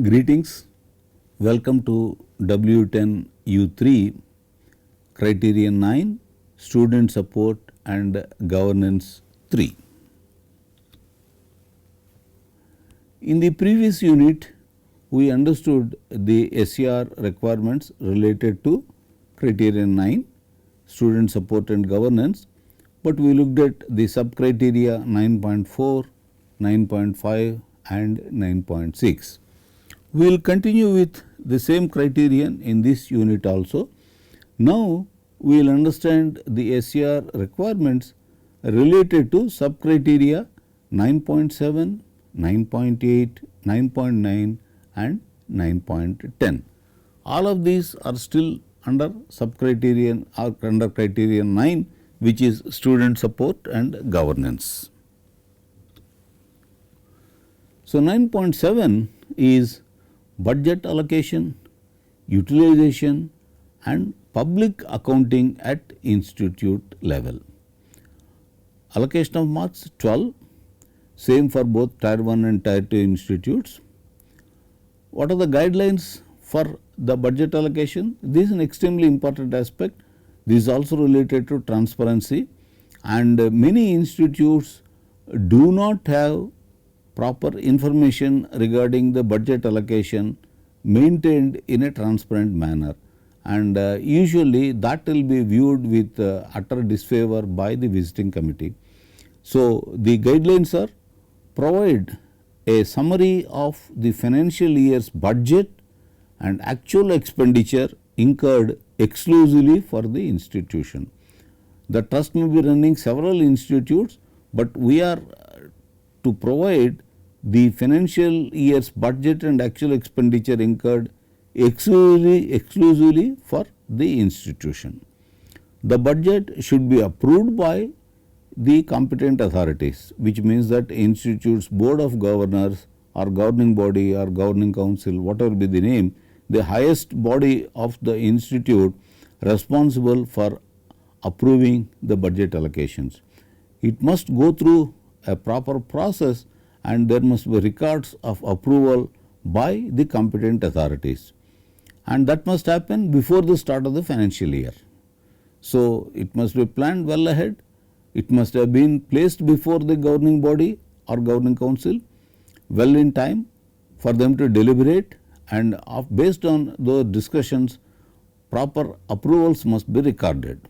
Greetings, welcome to W10U3 Criterion 9 Student Support and Governance 3. In the previous unit, we understood the SCR requirements related to Criterion 9 Student Support and Governance, but we looked at the sub criteria 9.4, 9.5 and 9.6. We will continue with the same criterion in this unit also. Now, we will understand the SCR requirements related to sub criteria 9.7, 9.8, 9.9 and 9.10. All of these are still under sub criterion or under criterion 9, which is student support and governance. So, 9.7 is budget allocation, utilization and public accounting at institute level. Allocation of marks 12, same for both tier 1 and tier 2 institutes. What are the guidelines for the budget allocation? This is an extremely important aspect. This is also related to transparency, and many institutes do not have proper information regarding the budget allocation maintained in a transparent manner, and usually that will be viewed with utter disfavor by the visiting committee. So, the guidelines are: provide a summary of the financial year's budget and actual expenditure incurred exclusively for the institution. The trust may be running several institutes, but we are to provide the financial year's budget and actual expenditure incurred exclusively for the institution. The budget should be approved by the competent authorities, which means that institute's board of governors or governing body or governing council, whatever be the name, the highest body of the institute responsible for approving the budget allocations. It must go through a proper process, and there must be records of approval by the competent authorities, and that must happen before the start of the financial year. So, it must be planned well ahead. It must have been placed before the governing body or governing council well in time for them to deliberate, and based on those discussions proper approvals must be recorded.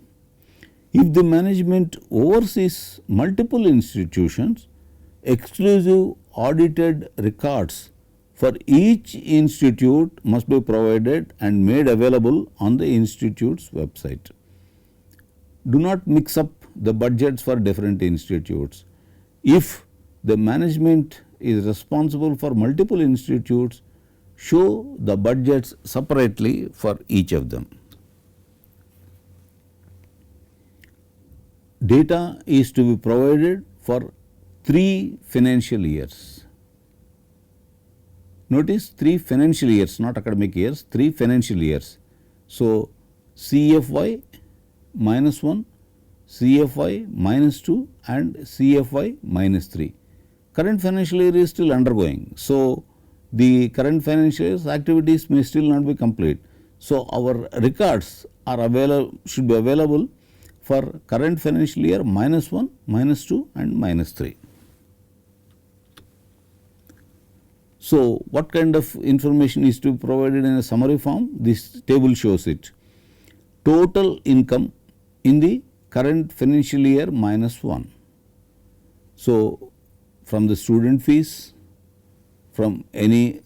If the management oversees multiple institutions, exclusive audited records for each institute must be provided and made available on the institute's website. Do not mix up the budgets for different institutes. If the management is responsible for multiple institutes, show the budgets separately for each of them. Data is to be provided for 3 financial years. Notice 3 financial years, not academic years, 3 financial years. So, CFY minus 1, CFY minus 2 and CFY minus 3. Current financial year is still undergoing. So, the current financial year's activities may still not be complete. So, our records are available, should be available for current financial year minus 1, minus 2 and minus 3. So, what kind of information is to be provided in a summary form? This table shows it. Total income in the current financial year minus 1. So, from the student fees, from any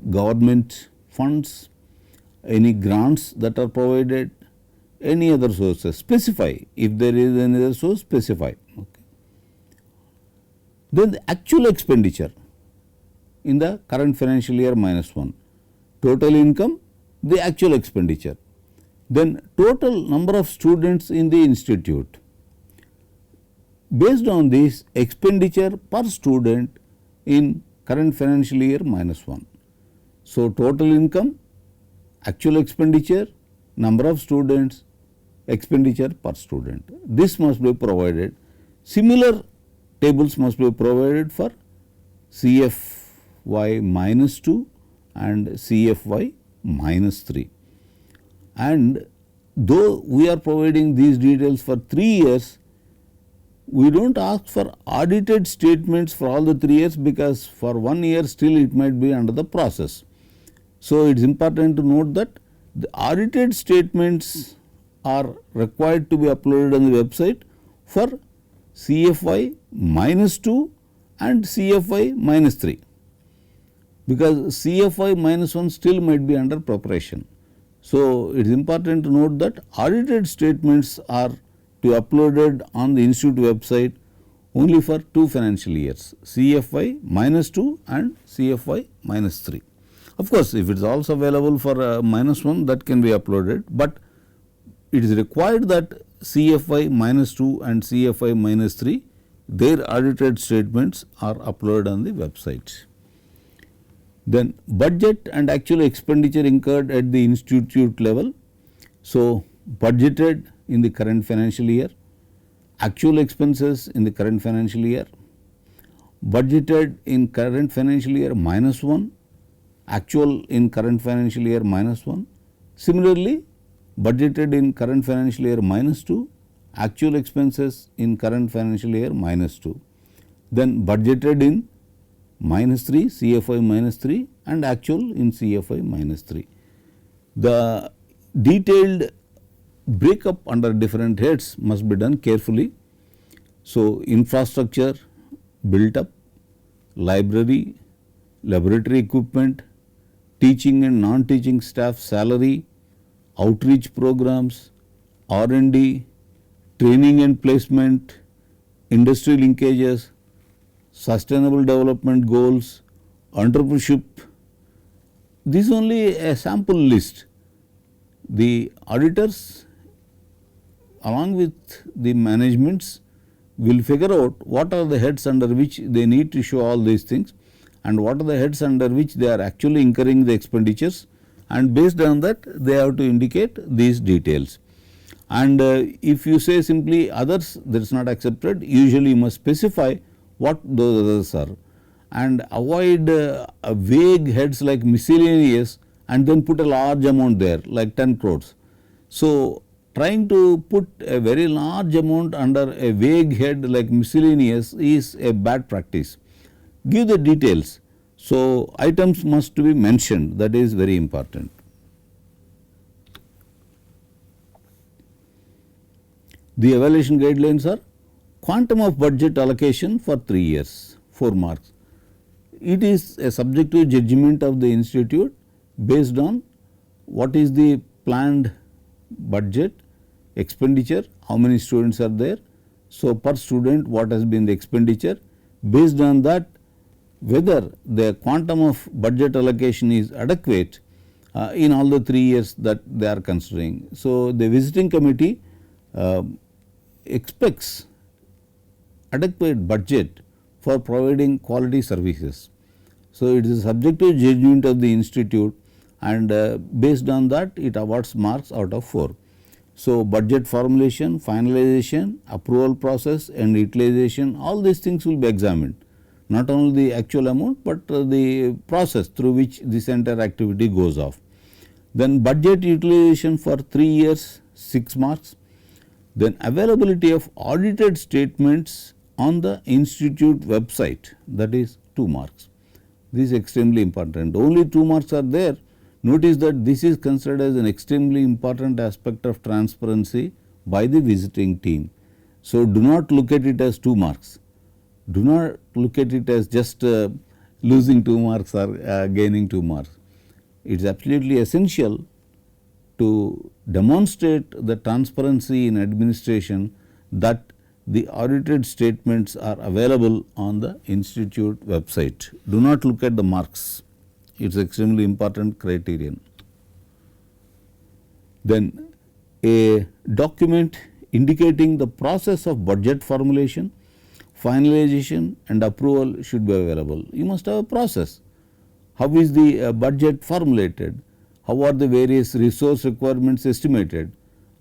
government funds, any grants that are provided, any other sources, specify. If there is any other source, specify. Okay. Then the actual expenditure in the current financial year minus 1, total income, the actual expenditure. Then total number of students in the institute. Based on this, expenditure per student in current financial year minus 1. So, total income, actual expenditure, number of students, expenditure per student. This must be provided. Similar tables must be provided for CFY minus 2 and CFY minus 3. And though we are providing these details for 3 years, we do not ask for audited statements for all the 3 years, because for 1 year still it might be under the process. So, it is important to note that the audited statements are required to be uploaded on the website for CFY minus 2 and CFY minus 3, because CFY minus 1 still might be under preparation. So, it is important to note that audited statements are to be uploaded on the institute website only for 2 financial years, CFY minus 2 and CFY minus 3. Of course, if it is also available for minus 1, that can be uploaded, but it is required that CFY minus 2 and CFY minus 3, their audited statements are uploaded on the website. Then budget and actual expenditure incurred at the institute level. So, budgeted in the current financial year, actual expenses in the current financial year, budgeted in current financial year minus 1, actual in current financial year minus 1. Similarly, budgeted in current financial year minus 2, actual expenses in current financial year minus 2. Then budgeted in minus 3, CFY minus 3, and actual in CFY minus 3. The detailed breakup under different heads must be done carefully. So, infrastructure built up, library, laboratory equipment, teaching and non-teaching staff salary, outreach programs, R&D, training and placement, industry linkages, sustainable development goals, entrepreneurship. This is only a sample list. The auditors along with the managements will figure out what are the heads under which they need to show all these things, and what are the heads under which they are actually incurring the expenditures, and based on that they have to indicate these details. And if you say simply others, that is not accepted. Usually you must specify what those others are, and avoid vague heads like miscellaneous and then put a large amount there like 10 crores. So, trying to put a very large amount under a vague head like miscellaneous is a bad practice. Give the details. So, items must be mentioned, that is very important. The evaluation guidelines are quantum of budget allocation for 3 years, 4 marks. It is a subjective judgment of the institute based on what is the planned budget, expenditure, how many students are there. So, per student what has been the expenditure, based on that whether the quantum of budget allocation is adequate in all the 3 years that they are considering. So, the visiting committee expects adequate budget for providing quality services. So, it is a subjective judgment of the institute, and based on that it awards marks out of 4. So, budget formulation, finalization, approval process and utilization, all these things will be examined, not only the actual amount, but the process through which this entire activity goes off. Then budget utilization for 3 years, 6 marks. Then availability of audited statements on the institute website, that is 2 marks. This is extremely important. Only 2 marks are there. Notice that this is considered as an extremely important aspect of transparency by the visiting team. So, do not look at it as 2 marks. Do not look at it as just losing 2 marks or gaining 2 marks. It is absolutely essential to demonstrate the transparency in administration that the audited statements are available on the institute website. Do not look at the marks. It is extremely important criterion. Then a document indicating the process of budget formulation, finalization and approval should be available. You must have a process. How is the budget formulated? How are the various resource requirements estimated?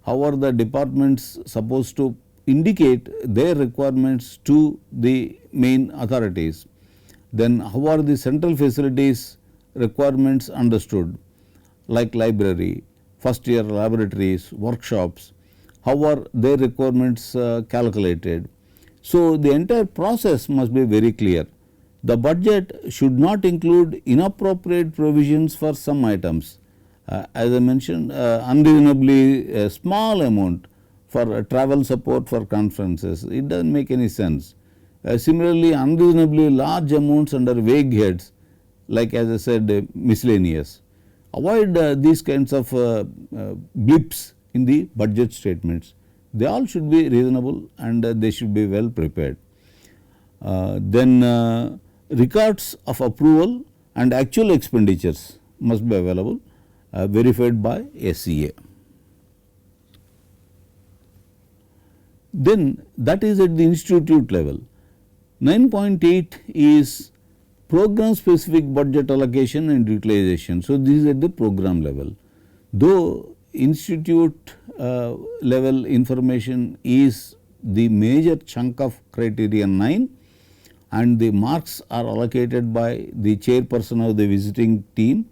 How are the departments supposed to indicate their requirements to the main authorities? Then how are the central facilities requirements understood, like library, first year laboratories, workshops, how are their requirements calculated. So, the entire process must be very clear. The budget should not include inappropriate provisions for some items. As I mentioned, unreasonably small amount for travel support for conferences, it does not make any sense. Similarly, unreasonably large amounts under vague heads, like as I said, miscellaneous. Avoid these kinds of blips in the budget statements. They all should be reasonable and they should be well prepared. Then records of approval and actual expenditures must be available, verified by SCA. Then that is at the institute level. 9.8 is program specific budget allocation and utilization. So, this is at the program level. Though institute level information is the major chunk of criterion 9 and the marks are allocated by the chairperson of the visiting team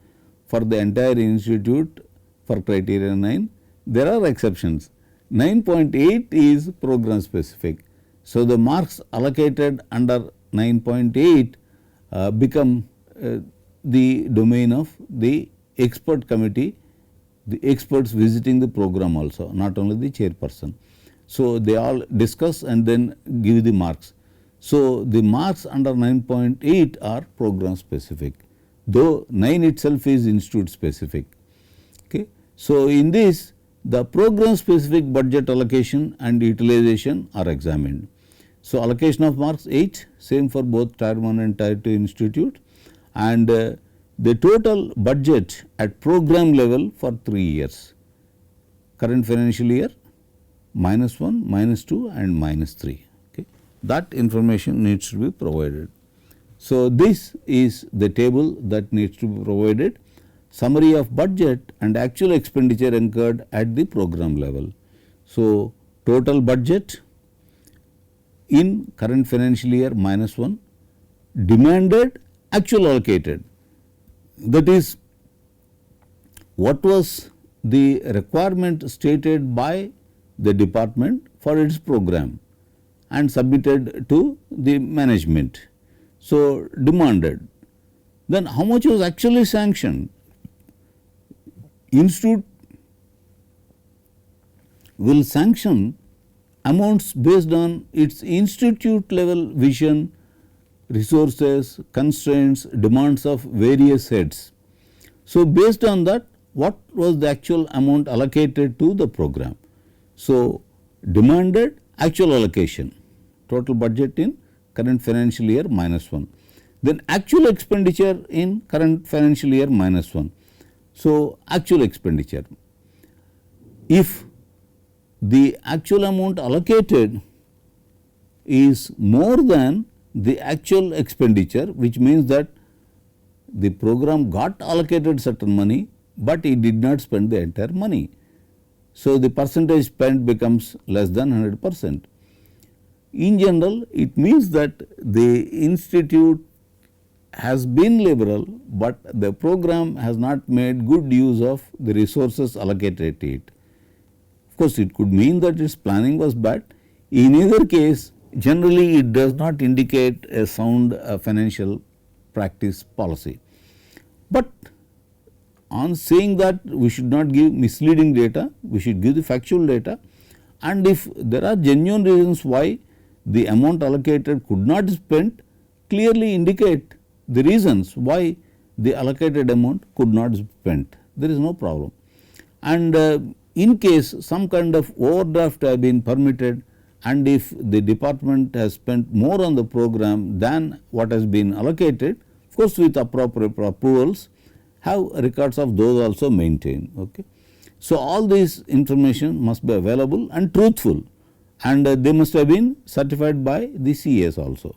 for the entire institute for criterion 9, there are exceptions. 9.8 is program specific. So, the marks allocated under 9.8 become the domain of the expert committee, the experts visiting the program also, not only the chairperson. So, they all discuss and then give the marks. So, the marks under 9.8 are program specific, though 9 itself is institute specific. Okay. So, in this the program specific budget allocation and utilization are examined. So, allocation of marks 8, same for both tier 1 and tier 2 institute, and the total budget at program level for 3 years, current financial year -1, -2 and -3. Okay. That information needs to be provided. So, this is the table that needs to be provided, summary of budget and actual expenditure incurred at the program level. So, total budget in current financial year -1, demanded, actual allocated, that is what was the requirement stated by the department for its program and submitted to the management. So, demanded. Then how much was actually sanctioned? Institute will sanction amounts based on its institute level vision, resources, constraints, demands of various heads. So, based on that, what was the actual amount allocated to the program? So, demanded, actual allocation, total budget in current financial year -1, then actual expenditure in current financial year -1. So, actual expenditure, if the actual amount allocated is more than the actual expenditure, which means that the program got allocated certain money, but it did not spend the entire money. So, the percentage spent becomes less than 100%. In general, it means that the institute has been liberal, but the program has not made good use of the resources allocated to it. Of course, it could mean that its planning was bad. In either case, generally it does not indicate a sound financial practice policy. But on saying that we should not give misleading data, we should give the factual data, and if there are genuine reasons why the amount allocated could not be spent, clearly indicate the reasons why the allocated amount could not be spent, there is no problem. And in case some kind of overdraft have been permitted, and if the department has spent more on the program than what has been allocated, of course, with appropriate approvals, have records of those also maintained. Okay. So, all these information must be available and truthful, and they must have been certified by the CAs also.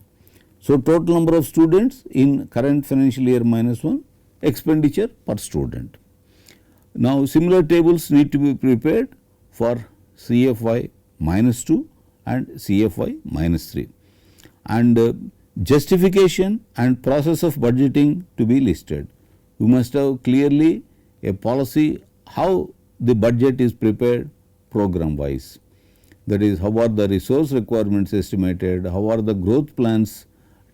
So, total number of students in current financial year -1, expenditure per student. Now, similar tables need to be prepared for CFY -2 and CFY -3, and justification and process of budgeting to be listed. we must have clearly a policy how the budget is prepared program wise. That is, how are the resource requirements estimated, how are the growth plans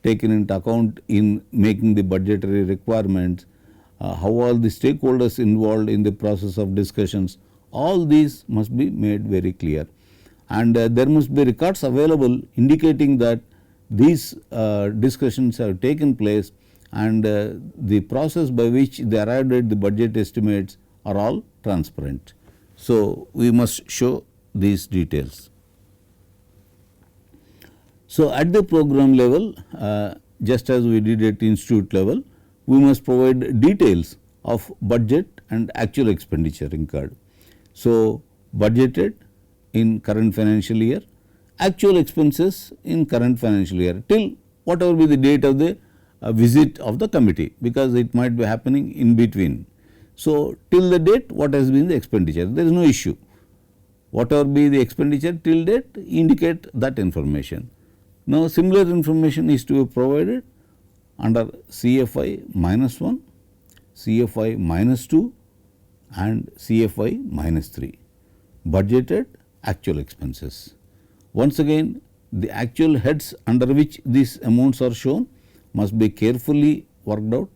taken into account in making the budgetary requirements, how are the stakeholders involved in the process of discussions. All these must be made very clear, and there must be records available indicating that these discussions have taken place, and the process by which they arrived at the budget estimates are all transparent. So, we must show these details. So, at the program level, just as we did at institute level, we must provide details of budget and actual expenditure incurred. So, budgeted in current financial year, actual expenses in current financial year till whatever be the date of the visit of the committee, because it might be happening in between. So, till the date what has been the expenditure, there is no issue. Whatever be the expenditure till date, indicate that information. Now, similar information is to be provided under CFI -1, CFI -2 and CFI -3, budgeted actual expenses. Once again, the actual heads under which these amounts are shown must be carefully worked out.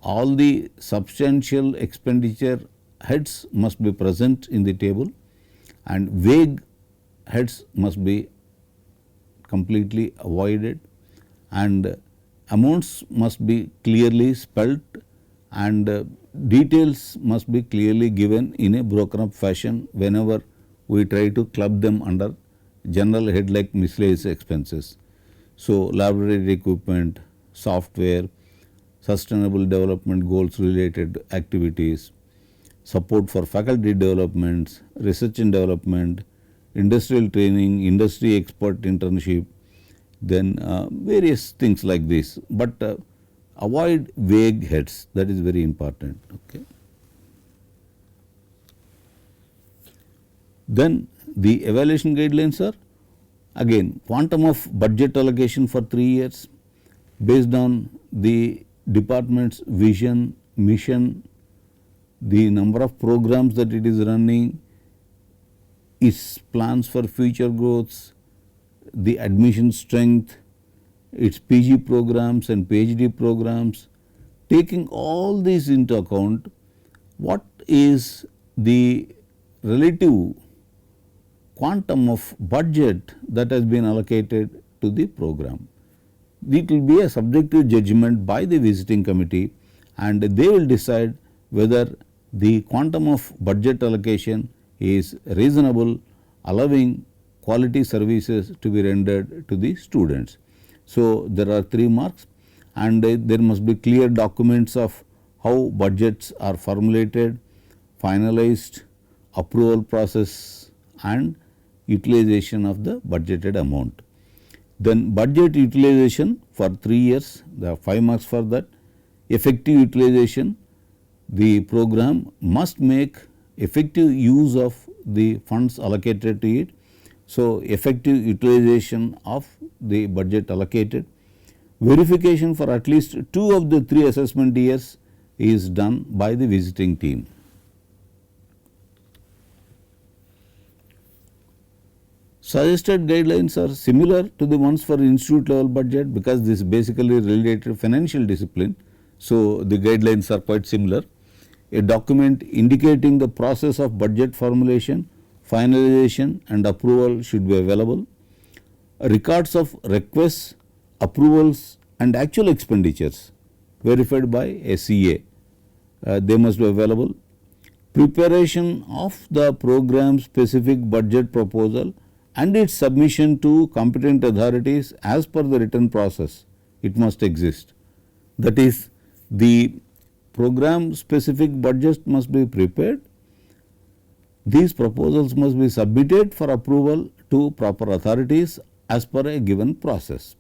All the substantial expenditure heads must be present in the table, and vague heads must be completely avoided, and amounts must be clearly spelt, and details must be clearly given in a broken up fashion whenever we try to club them under general head like miscellaneous expenses. So, laboratory equipment, software, sustainable development goals related activities, support for faculty developments, research and development, industrial training, industry expert internship, then various things like this, but avoid vague heads, that is very important. Okay. Then the evaluation guidelines are again quantum of budget allocation for 3 years based on the department's vision, mission, the number of programs that it is running, its plans for future growths, the admission strength, its PG programs and PhD programs. Taking all these into account, what is the relative quantum of budget that has been allocated to the program? It will be a subjective judgment by the visiting committee, and they will decide whether the quantum of budget allocation is reasonable, allowing quality services to be rendered to the students. So, there are 3 marks, and there must be clear documents of how budgets are formulated, finalized, approval process and utilization of the budgeted amount. Then budget utilization for 3 years, there are 5 marks for that. Effective utilization, the program must make effective use of the funds allocated to it. So, effective utilization of the budget allocated. Verification for at least 2 of the 3 assessment years is done by the visiting team. Suggested guidelines are similar to the ones for institute level budget, because this is basically related to financial discipline. So, the guidelines are quite similar. A document indicating the process of budget formulation, finalization and approval should be available. Records of requests, approvals and actual expenditures verified by a CA, they must be available. Preparation of the program specific budget proposal and its submission to competent authorities as per the written process, it must exist. That is, the program specific budget must be prepared. These proposals must be submitted for approval to proper authorities as per a given process,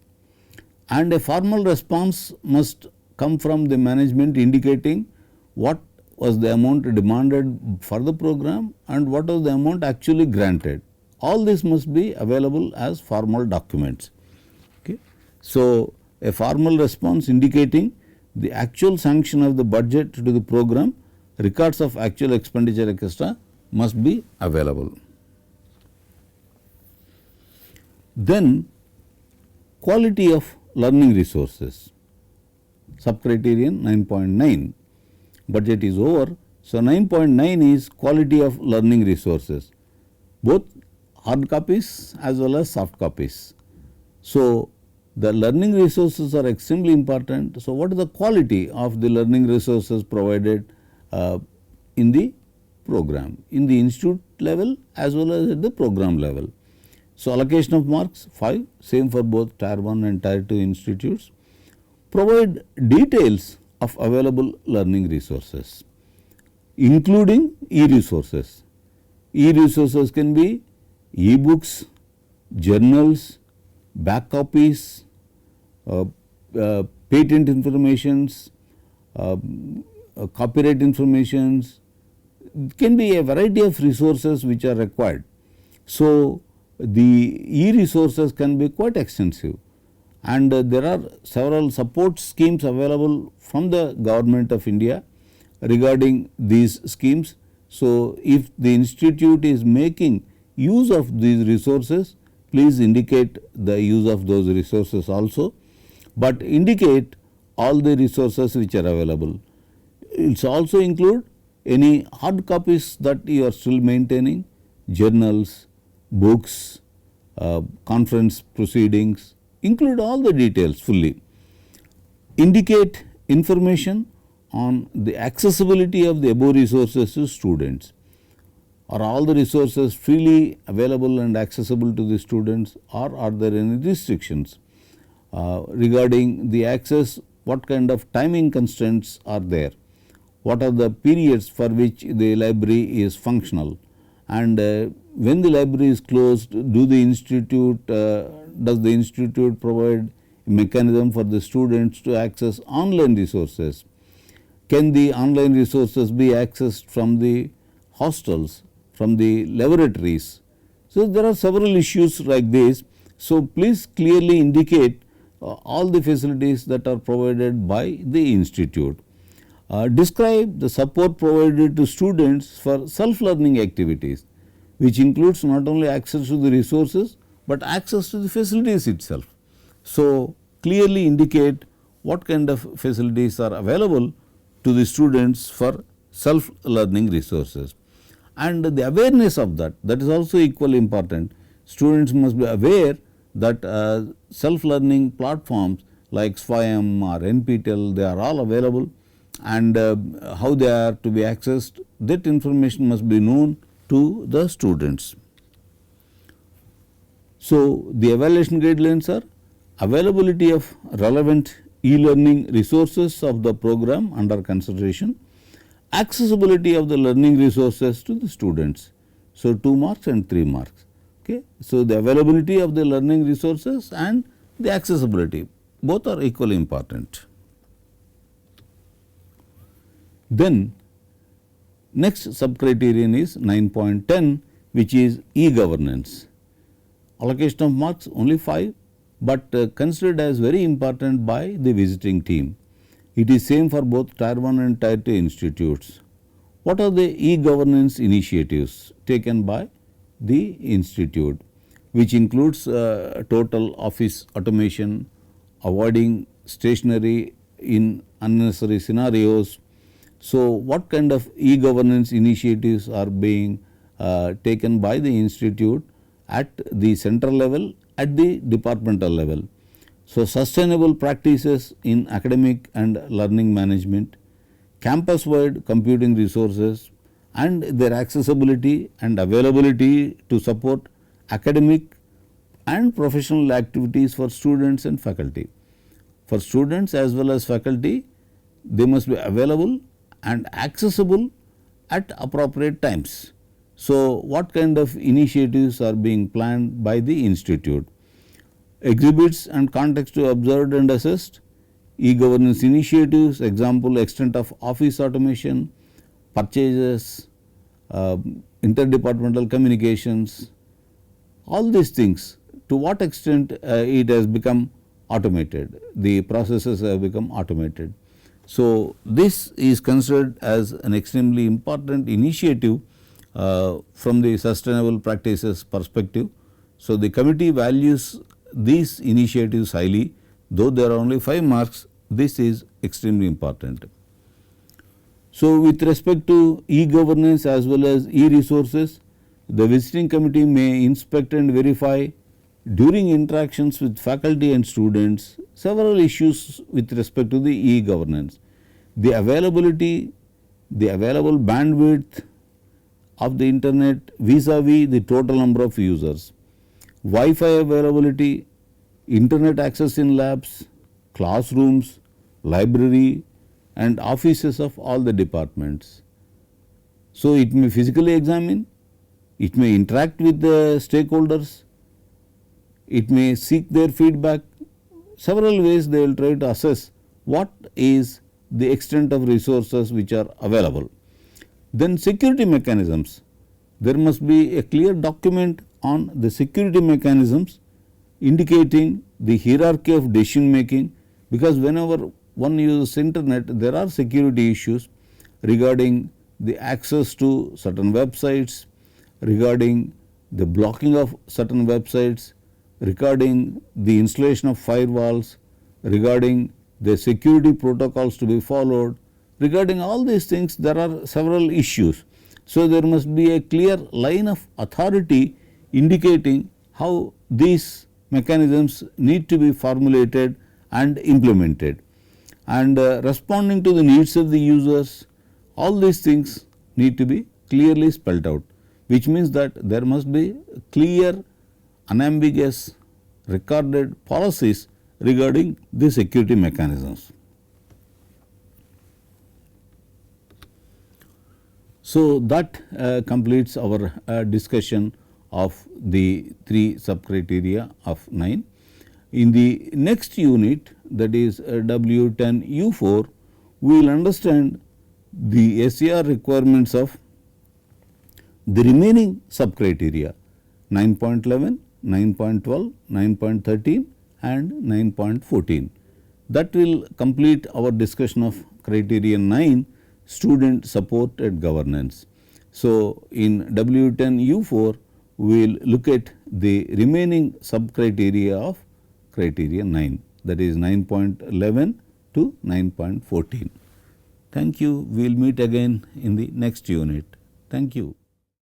and a formal response must come from the management indicating what was the amount demanded for the program and what was the amount actually granted. All this must be available as formal documents. Okay. So, a formal response indicating the actual sanction of the budget to the program, records of actual expenditure etc. must be available. Then quality of learning resources, subcriterion 9.9, budget is over. So, 9.9 is quality of learning resources, both hard copies as well as soft copies. So, the learning resources are extremely important. So, what is the quality of the learning resources provided in the program, in the institute level as well as at the program level. So, allocation of marks 5, same for both tier 1 and tier 2 institutes. Provide details of available learning resources, including e-resources. E-resources can be e-books, journals, back copies, patent informations, copyright informations. It can be a variety of resources which are required. So, the e-resources can be quite extensive, and there are several support schemes available from the government of India regarding these schemes. So, if the institute is making use of these resources, please indicate the use of those resources also, but indicate all the resources which are available. It also include any hard copies that you are still maintaining, journals, books, conference proceedings, include all the details fully. Indicate information on the accessibility of the above resources to students. Are all the resources freely available and accessible to the students, or are there any restrictions? Regarding the access, what kind of timing constraints are there? What are the periods for which the library is functional? And when the library is closed, does the institute provide a mechanism for the students to access online resources? Can the online resources be accessed from the hostels, from the laboratories? So, there are several issues like this. So, please clearly indicate all the facilities that are provided by the institute. Describe the support provided to students for self-learning activities, which includes not only access to the resources, but access to the facilities itself. So, clearly indicate what kind of facilities are available to the students for self-learning resources, and the awareness of that is also equally important. Students must be aware that self-learning platforms like SWAYAM or NPTEL, they are all available, and how they are to be accessed, that information must be known to the students. So, the evaluation guidelines are availability of relevant e-learning resources of the program under consideration, accessibility of the learning resources to the students. So, 2 marks and 3 marks. Okay. So, the availability of the learning resources and the accessibility, both are equally important. Then next subcriterion is 9.10, which is e-governance. Allocation of marks only 5, but considered as very important by the visiting team. It is same for both tier 1 and tier 2 institutes. What are the e-governance initiatives taken by the institute, which includes total office automation, avoiding stationery in unnecessary scenarios. So, what kind of e-governance initiatives are being taken by the institute at the central level, at the departmental level? So, sustainable practices in academic and learning management, campus wide computing resources and their accessibility and availability to support academic and professional activities for students and faculty. For students as well as faculty, they must be available and accessible at appropriate times. So, what kind of initiatives are being planned by the institute? Exhibits and context to observed and assessed, e-governance initiatives, example extent of office automation, purchases, interdepartmental communications, all these things, to what extent it has become automated, the processes have become automated. So, this is considered as an extremely important initiative from the sustainable practices perspective. So, the committee values these initiatives highly, though there are only 5 marks, this is extremely important. So, with respect to e-governance as well as e-resources, the visiting committee may inspect and verify during interactions with faculty and students several issues with respect to the e-governance. The availability, the available bandwidth of the internet vis-a-vis the total number of users, Wi-Fi availability, internet access in labs, classrooms, library and offices of all the departments. So, it may physically examine, it may interact with the stakeholders, it may seek their feedback. Several ways they will try to assess what is the extent of resources which are available. Then security mechanisms, there must be a clear document on the security mechanisms indicating the hierarchy of decision making, because whenever one uses internet there are security issues regarding the access to certain websites, regarding the blocking of certain websites, regarding the installation of firewalls, regarding the security protocols to be followed. Regarding all these things there are several issues. So, there must be a clear line of authority indicating how these mechanisms need to be formulated and implemented, and responding to the needs of the users. All these things need to be clearly spelled out, which means that there must be clear, unambiguous, recorded policies regarding the security mechanisms. So, that completes our discussion of the 3 sub criteria of 9. In the next unit, that is W10U4, we will understand the SAR requirements of the remaining sub criteria 9.11, 9.12, 9.13 and 9.14. That will complete our discussion of criterion 9, student supported governance. So, in W10U4 we will look at the remaining sub criteria of criterion 9, that is 9.11 to 9.14. Thank you. We will meet again in the next unit. Thank you.